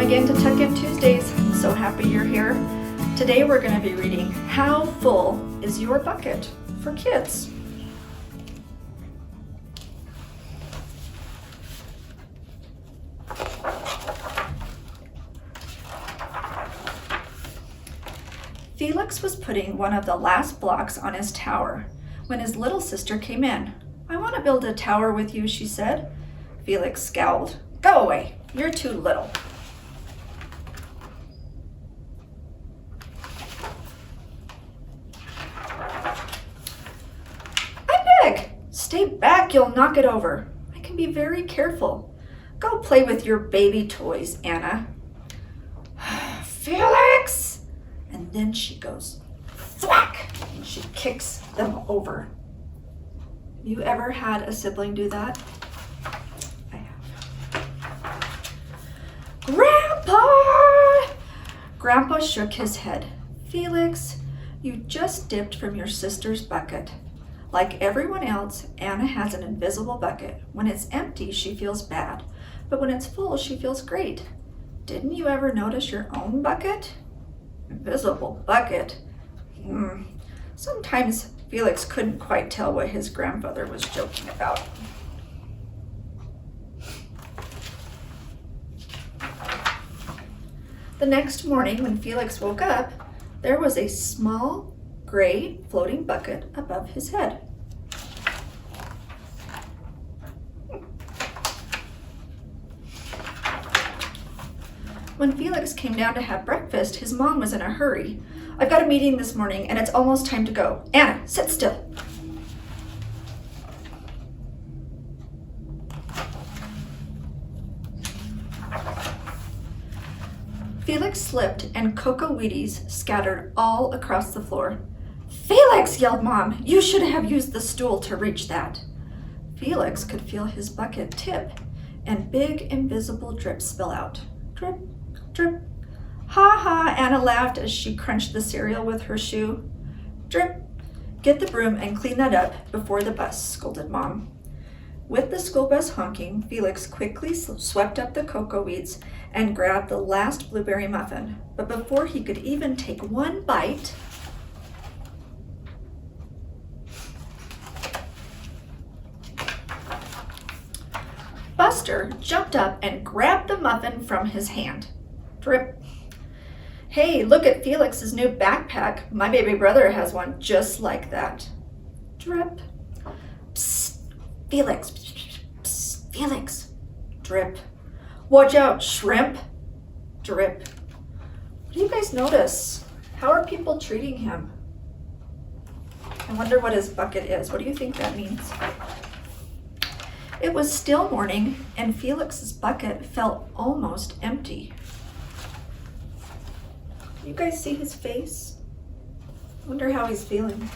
again to Tuck In Tuesdays. I'm so happy you're here. Today we're going to be reading How Full is Your Bucket for kids. Felix was putting one of the last blocks on his tower when his little sister came in. "I want to build a tower with you," she said. Felix scowled. "Go away, you're too little." "I'm big." "Stay back, you'll knock it over." "I can be very careful." "Go play with your baby toys, Anna." "Felix!" And then she goes, thwack, and she kicks them over. You ever had a sibling do that? I have. "Grandpa!" Grandpa shook his head. "Felix, you just dipped from your sister's bucket. Like everyone else, Anna has an invisible bucket. When it's empty, she feels bad, but when it's full, she feels great. Didn't you ever notice your own bucket?" Invisible bucket. Sometimes Felix couldn't quite tell what his grandfather was joking about. The next morning, when Felix woke up, there was a small, gray, floating bucket above his head. When Felix came down to have breakfast, his mom was in a hurry. "I've got a meeting this morning and it's almost time to go. Anna, sit still." Felix slipped and cocoa Wheaties scattered all across the floor. "Felix!" yelled Mom. "You should have used the stool to reach that." Felix could feel his bucket tip and big invisible drips spill out. Drip, drip. "Ha ha," Anna laughed as she crunched the cereal with her shoe. "Drip. Get the broom and clean that up before the bus," scolded Mom. With the school bus honking, Felix quickly swept up the cocoa weeds and grabbed the last blueberry muffin. But before he could even take one bite, Buster jumped up and grabbed the muffin from his hand. Drip. "Hey, look at Felix's new backpack. My baby brother has one just like that." Drip. "Psst, Felix. Psst, Felix." Drip. "Watch out, shrimp." Drip. What do you guys notice? How are people treating him? I wonder what his bucket is. What do you think that means? It was still morning, and Felix's bucket felt almost empty. You guys see his face? I wonder how he's feeling.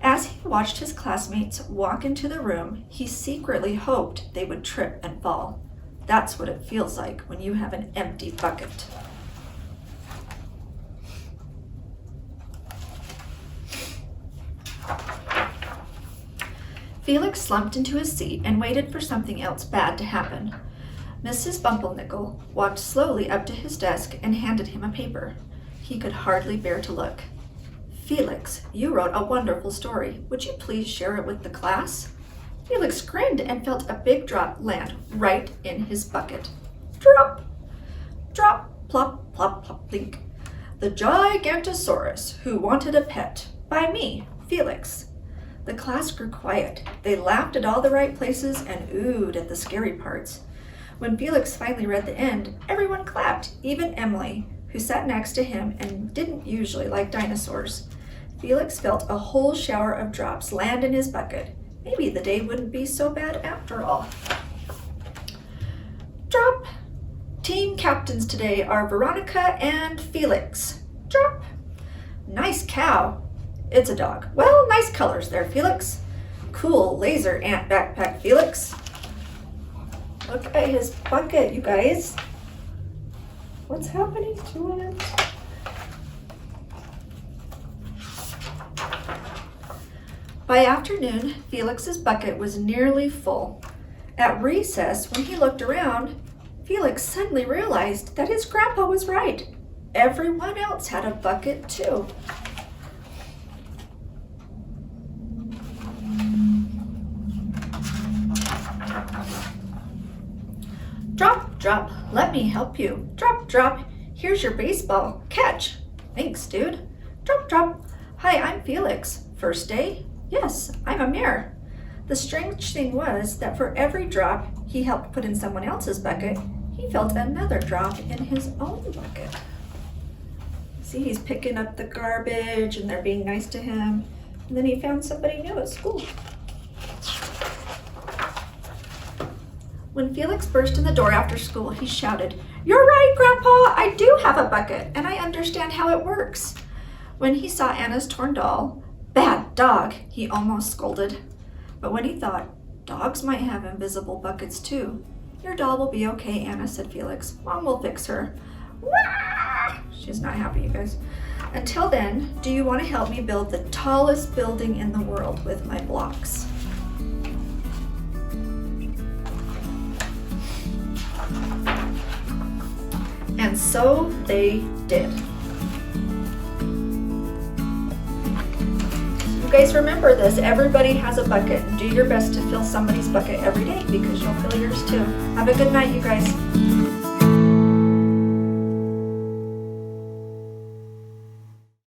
As he watched his classmates walk into the room, he secretly hoped they would trip and fall. That's what it feels like when you have an empty bucket. Felix slumped into his seat and waited for something else bad to happen. Mrs. Bumblenickle walked slowly up to his desk and handed him a paper. He could hardly bear to look. "Felix, you wrote a wonderful story. Would you please share it with the class?" Felix grinned and felt a big drop land right in his bucket. Drop! Drop, plop, plop, plop, blink. "The Gigantosaurus Who Wanted a Pet" by me, Felix. The class grew quiet. They laughed at all the right places and oohed at the scary parts. When Felix finally read the end, everyone clapped, even Emily, who sat next to him and didn't usually like dinosaurs. Felix felt a whole shower of drops land in his bucket. Maybe the day wouldn't be so bad after all. Drop! Team captains today are Veronica and Felix. Drop! Nice cow. It's a dog. Well, nice colors there, Felix. Cool laser ant backpack, Felix. Look at his bucket, you guys. What's happening to it? By afternoon, Felix's bucket was nearly full. At recess, when he looked around, Felix suddenly realized that his grandpa was right. Everyone else had a bucket too. Drop, drop, let me help you. Drop, drop, here's your baseball. Catch. Thanks, dude. Drop, drop. Hi, I'm Felix. First day? Yes, I'm Amir. The strange thing was that for every drop he helped put in someone else's bucket, he felt another drop in his own bucket. See, he's picking up the garbage and they're being nice to him. And then he found somebody new at school. When Felix burst in the door after school, he shouted, "You're right, Grandpa, I do have a bucket, and I understand how it works." When he saw Anna's torn doll, "Bad dog," he almost scolded. But when he thought, dogs might have invisible buckets too. "Your doll will be okay, Anna," said Felix. "Mom will fix her." Wah! She's not happy, you guys. "Until then, do you want to help me build the tallest building in the world with my blocks?" And so they did. You guys remember this. Everybody has a bucket. Do your best to fill somebody's bucket every day because you'll fill yours too. Have a good night, you guys.